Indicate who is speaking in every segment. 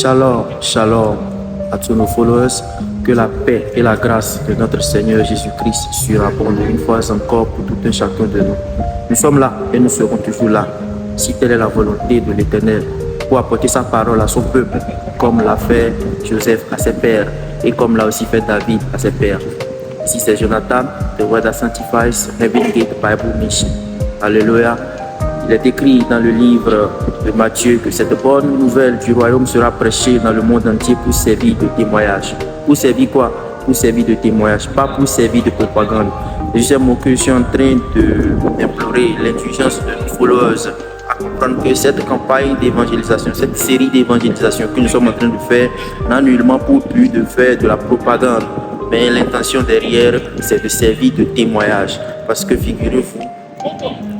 Speaker 1: Shalom, shalom à tous nos followers. Que la paix et la grâce de notre Seigneur Jésus-Christ surabondent une fois encore pour tout un chacun de nous. Nous sommes là et nous serons toujours là, si telle est la volonté de l'Éternel, pour apporter sa parole à son peuple, comme l'a fait Joseph à ses pères et comme l'a aussi fait David à ses pères. Ici c'est Jonathan, The Word that Sanctifies, Heaven Gate Bible Mission. Alléluia. Il est écrit dans le livre de Matthieu que cette bonne nouvelle du royaume sera prêchée dans le monde entier pour servir de témoignage. Pour servir quoi? Pour servir de témoignage, pas pour servir de propagande. Et je suis en train d'implorer l'indulgence de nos followers à comprendre que cette campagne d'évangélisation, cette série d'évangélisation que nous sommes en train de faire, n'a nullement pour but de faire de la propagande. Mais l'intention derrière, c'est de servir de témoignage. Parce que figurez-vous,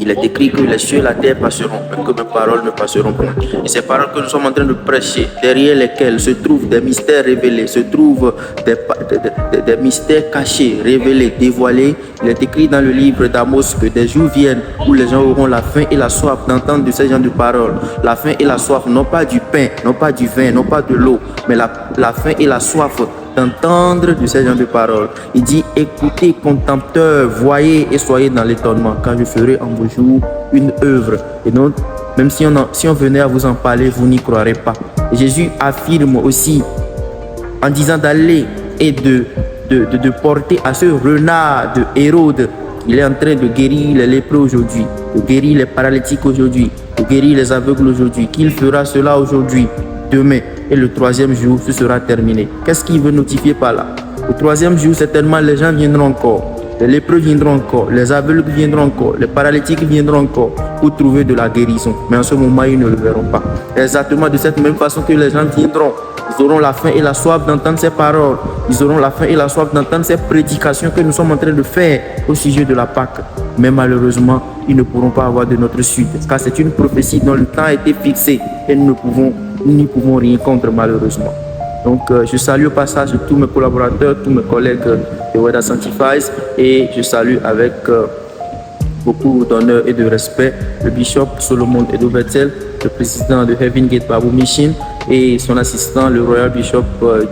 Speaker 1: il est écrit que les cieux et la terre passeront, mais que mes paroles ne passeront pas. Et ces paroles que nous sommes en train de prêcher, derrière lesquelles se trouvent des mystères révélés, se trouvent des mystères cachés, révélés, dévoilés. Il est écrit dans le livre d'Amos que des jours viennent où les gens auront la faim et la soif d'entendre de ces gens de paroles. La faim et la soif, non pas du pain, non pas du vin, non pas de l'eau, mais la faim et la soif d'entendre de ces gens de parole. Il dit: écoutez, contempteurs, voyez et soyez dans l'étonnement, car je ferai en vos jours une œuvre. Et donc, même si on venait à vous en parler, vous n'y croirez pas. Et Jésus affirme aussi, en disant d'aller et de porter à ce renard de Hérode, il est en train de guérir les lépreux aujourd'hui, de guérir les paralytiques aujourd'hui, de guérir les aveugles aujourd'hui, qu'il fera cela aujourd'hui, demain, et le troisième jour, ce sera terminé. Qu'est-ce qu'il veut notifier par là? Le troisième jour, certainement, les gens viendront encore. Les lépreux viendront encore. Les aveugles viendront encore. Les paralytiques viendront encore pour trouver de la guérison. Mais en ce moment, ils ne le verront pas. Exactement de cette même façon que les gens viendront. Ils auront la faim et la soif d'entendre ces paroles. Ils auront la faim et la soif d'entendre ces prédications que nous sommes en train de faire au sujet de la Pâque. Mais malheureusement, ils ne pourront pas avoir de notre suite. Car c'est une prophétie dont le temps a été fixé et nous n'y pouvons rien contre, malheureusement. Donc, je salue au passage tous mes collaborateurs, tous mes collègues de Word that Sanctifies, et je salue avec beaucoup d'honneur et de respect le bishop Solomon Edo-Betzel, le président de Heaven Gate Bible Mission, et son assistant, le royal bishop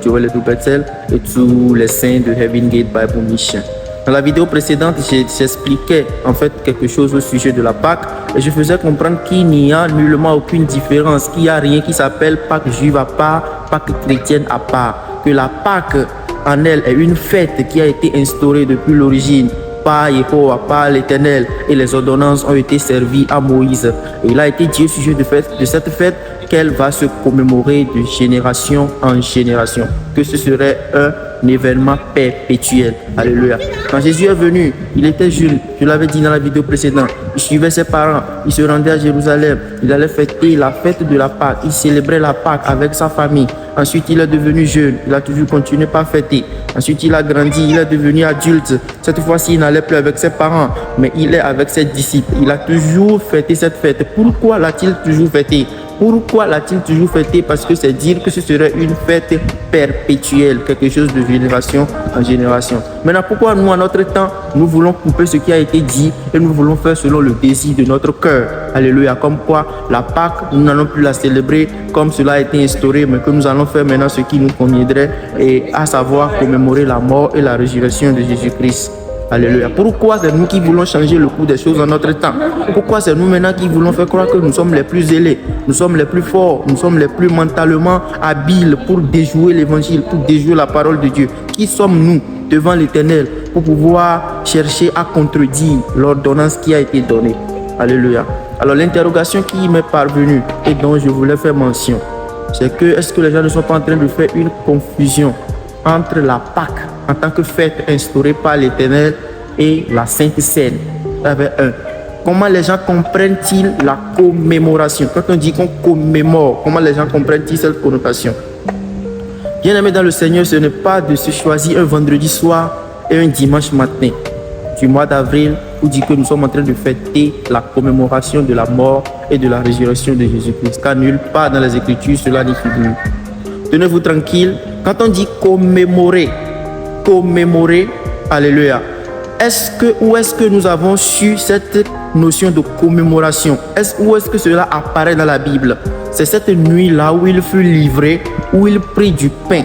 Speaker 1: Joel Edo-Betzel, et tous les saints de Heaven Gate Bible Mission. Dans la vidéo précédente, j'expliquais en fait quelque chose au sujet de la Pâque et je faisais comprendre qu'il n'y a nullement aucune différence, qu'il n'y a rien qui s'appelle Pâque juive à part, Pâque chrétienne à part, que la Pâque en elle est une fête qui a été instaurée depuis l'origine par Yéhowa, par l'Éternel, et les ordonnances ont été servies à Moïse. Et il a été dit au sujet de cette fête qu'elle va se commémorer de génération en génération, que ce serait un événement perpétuel. Alléluia. Quand Jésus est venu, il était jeune, je l'avais dit dans la vidéo précédente, il suivait ses parents, il se rendait à Jérusalem, il allait fêter la fête de la Pâque, il célébrait la Pâque avec sa famille. Ensuite, il est devenu jeune, il a toujours continué par fêter. Ensuite, il a grandi, il est devenu adulte. Cette fois-ci, il n'allait plus avec ses parents, mais il est avec ses disciples. Il a toujours fêté cette fête. Pourquoi l'a-t-il toujours fêté? Pourquoi l'a-t-il toujours fêté? Parce que c'est dire que ce serait une fête perpétuelle, quelque chose de génération en génération. Maintenant, pourquoi nous, à notre temps, nous voulons couper ce qui a été dit et nous voulons faire selon le désir de notre cœur? Alléluia. Comme quoi, la Pâque, nous n'allons plus la célébrer comme cela a été instauré, mais que nous allons faire maintenant ce qui nous conviendrait, et à savoir commémorer la mort et la résurrection de Jésus-Christ. Alléluia. Pourquoi c'est nous qui voulons changer le cours des choses en notre temps? Pourquoi c'est nous maintenant qui voulons faire croire que nous sommes les plus zélés, nous sommes les plus forts, nous sommes les plus mentalement habiles pour déjouer l'évangile, pour déjouer la parole de Dieu? Qui sommes-nous devant l'Éternel pour pouvoir chercher à contredire l'ordonnance qui a été donnée? Alléluia. Alors l'interrogation qui m'est parvenue et dont je voulais faire mention, c'est que est-ce que les gens ne sont pas en train de faire une confusion entre la Pâque en tant que fête instaurée par l'Éternel et la Sainte Seine? Comment les gens comprennent-ils la commémoration? Quand on dit qu'on commémore, comment les gens comprennent-ils cette connotation? Bien aimé dans le Seigneur, ce n'est pas de se choisir un vendredi soir et un dimanche matin du mois d'avril pour dire que nous sommes en train de fêter la commémoration de la mort et de la résurrection de Jésus-Christ, car nulle part dans les Écritures cela n'est figuré. Tenez-vous tranquille, quand on dit commémorer, alléluia, où est-ce que nous avons su cette notion de commémoration? Où est-ce que cela apparaît dans la Bible? c'est cette nuit-là où il fut livré, où il prit du pain,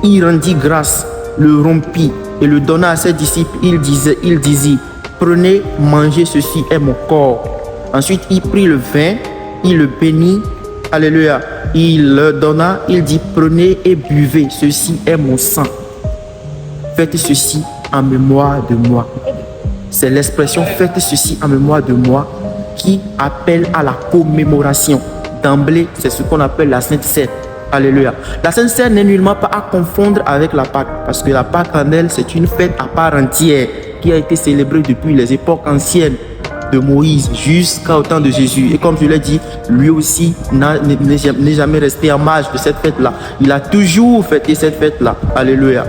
Speaker 1: il rendit grâce, le rompit et le donna à ses disciples. Il disait, prenez, mangez, ceci est mon corps. Ensuite, il prit le vin, il le bénit, alléluia, il le donna, il dit, prenez et buvez, ceci est mon sang. Faites ceci en mémoire de moi. C'est l'expression faites ceci en mémoire de moi qui appelle à la commémoration. D'emblée, c'est ce qu'on appelle la Sainte Seine. Alléluia. La Sainte Seine n'est nullement pas à confondre avec la Pâque, parce que la Pâque en elle, c'est une fête à part entière qui a été célébrée depuis les époques anciennes de Moïse jusqu'au temps de Jésus. Et comme je l'ai dit, lui aussi n'est jamais resté en marge de cette fête-là. Il a toujours fêté cette fête-là. Alléluia.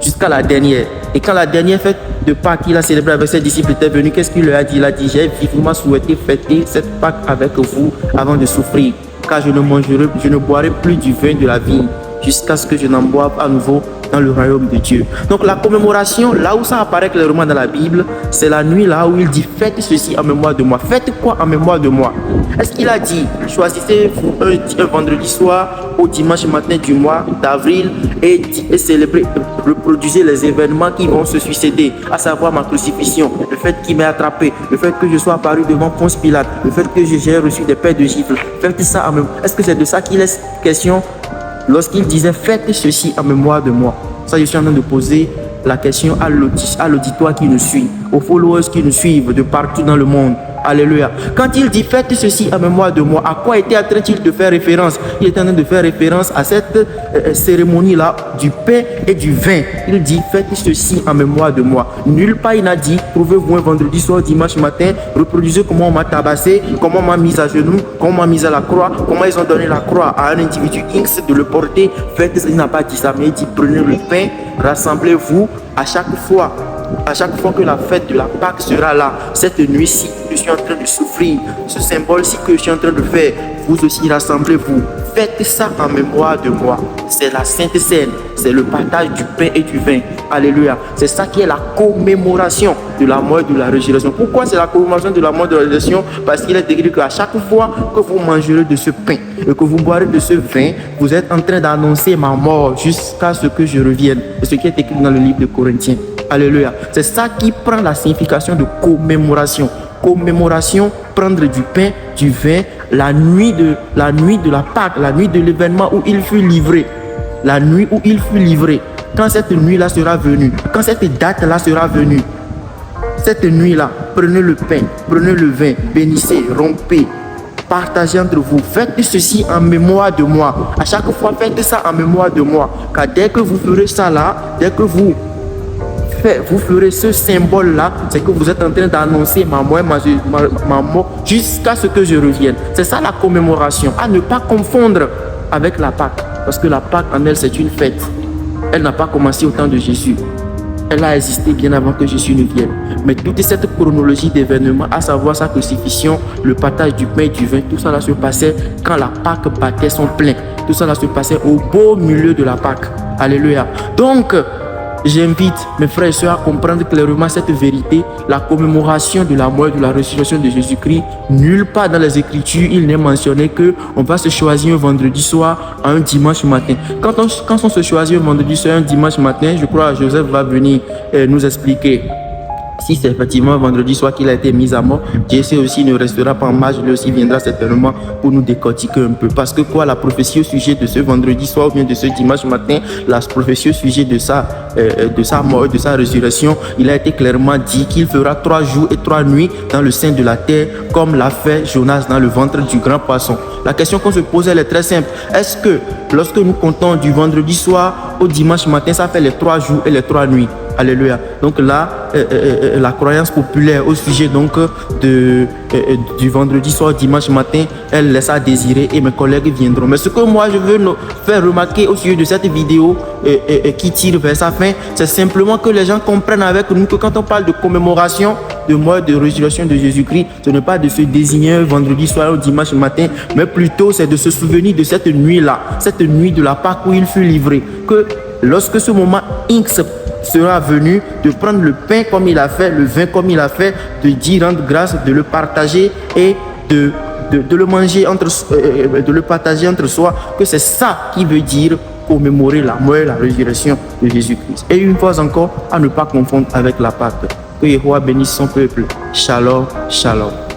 Speaker 1: Jusqu'à la dernière. Et quand la dernière fête de Pâques qu'il a célébrée avec ses disciples était venue, qu'est-ce qu'il leur a dit? Il a dit, j'ai vivement souhaité fêter cette Pâque avec vous avant de souffrir, car je ne boirai plus du vin de la vigne jusqu'à ce que je n'en boive à nouveau dans le royaume de Dieu. Donc la commémoration, là où ça apparaît clairement dans la Bible, c'est la nuit là où il dit faites ceci en mémoire de moi. Faites quoi en mémoire de moi? Est-ce qu'il a dit choisissez-vous un vendredi soir au dimanche matin du mois d'avril et célébrez, reproduisez les événements qui vont se succéder, à savoir ma crucifixion, le fait qu'il m'ait attrapé, le fait que je sois apparu devant Ponce Pilate, le fait que j'ai reçu des paires de gifles. Faites ça en mémoire. Est-ce que c'est de ça qu'il est question lorsqu'il disait faites ceci en mémoire de moi? Ça, je suis en train de poser la question à l'auditoire qui nous suit, aux followers qui nous suivent de partout dans le monde. Alléluia. Quand il dit faites ceci en mémoire de moi, à quoi était en train-il de faire référence? Il est en train de faire référence à cette cérémonie-là du pain et du vin. Il dit faites ceci en mémoire de moi. Nulle part il n'a dit trouvez-vous un vendredi soir, dimanche matin, reproduisez comment on m'a tabassé, comment on m'a mis à genoux, comment on m'a mis à la croix, comment ils ont donné la croix à un individu X de le porter. Faites, il n'a pas dit ça, mais il dit prenez le pain, rassemblez-vous à chaque fois que la fête de la Pâque sera là, cette nuit-ci, je suis en train de souffrir, ce symbole-ci que je suis en train de faire, vous aussi rassemblez-vous, faites ça en mémoire de moi. C'est la Sainte Seine, c'est le partage du pain et du vin. Alléluia. C'est ça qui est la commémoration de la mort et de la résurrection. Pourquoi c'est la commémoration de la mort et de la résurrection? Parce qu'il est écrit qu'à chaque fois que vous mangerez de ce pain et que vous boirez de ce vin, vous êtes en train d'annoncer ma mort jusqu'à ce que je revienne. C'est ce qui est écrit dans le livre de Corinthiens. Alléluia. C'est ça qui prend la signification de commémoration. Commémoration, prendre du pain, du vin, la nuit de la Pâque, la nuit de l'événement où il fut livré. La nuit où il fut livré. Quand cette nuit-là sera venue, quand cette date-là sera venue, cette nuit-là, prenez le pain, prenez le vin, bénissez, rompez, partagez entre vous. Faites ceci en mémoire de moi. À chaque fois, faites ça en mémoire de moi. Car dès que vous ferez ça là, dès que vous ferez ce symbole-là, c'est que vous êtes en train d'annoncer ma mort jusqu'à ce que je revienne. C'est ça la commémoration. À ne pas confondre avec la Pâque. Parce que la Pâque en elle, c'est une fête. Elle n'a pas commencé au temps de Jésus. Elle a existé bien avant que Jésus ne vienne. Mais toute cette chronologie d'événements, à savoir sa crucifixion, le partage du pain et du vin, tout ça là se passait quand la Pâque battait son plein. Tout ça là se passait au beau milieu de la Pâque. Alléluia. Donc, j'invite mes frères et sœurs à comprendre clairement cette vérité, la commémoration de la mort et de la résurrection de Jésus-Christ. Nulle part dans les Écritures, il n'est mentionné qu'on va se choisir un vendredi soir à un dimanche matin. Quand on se choisit un vendredi soir, un dimanche matin, je crois que Joseph va venir nous expliquer. Si c'est effectivement vendredi soir qu'il a été mis à mort, Jésus aussi ne restera pas en marge, lui aussi viendra certainement pour nous décortiquer un peu. Parce que quoi, la prophétie au sujet de ce vendredi soir ou bien de ce dimanche matin, la prophétie au sujet de sa mort, de sa résurrection, il a été clairement dit qu'il fera 3 jours et 3 nuits dans le sein de la terre, comme l'a fait Jonas dans le ventre du grand poisson. La question qu'on se pose, elle est très simple. Est-ce que lorsque nous comptons du vendredi soir au dimanche matin, ça fait les 3 jours et les 3 nuits? Alléluia. Donc là, la croyance populaire au sujet donc du vendredi soir, dimanche matin, elle laisse à désirer et mes collègues viendront. Mais ce que moi je veux faire remarquer au sujet de cette vidéo qui tire vers sa fin, c'est simplement que les gens comprennent avec nous que quand on parle de commémoration de mort et de résurrection de Jésus-Christ, ce n'est pas de se désigner un vendredi soir ou dimanche matin, mais plutôt c'est de se souvenir de cette nuit-là, cette nuit de la Pâque où il fut livré. Que lorsque ce moment X sera venu, de prendre le pain comme il a fait, le vin comme il a fait, de dire rendre grâce, de le partager et de de le manger, de le partager entre soi, que c'est ça qui veut dire commémorer la mort et la résurrection de Jésus-Christ. Et une fois encore, à ne pas confondre avec la Pâque. Que Yahweh bénisse son peuple. Shalom, shalom.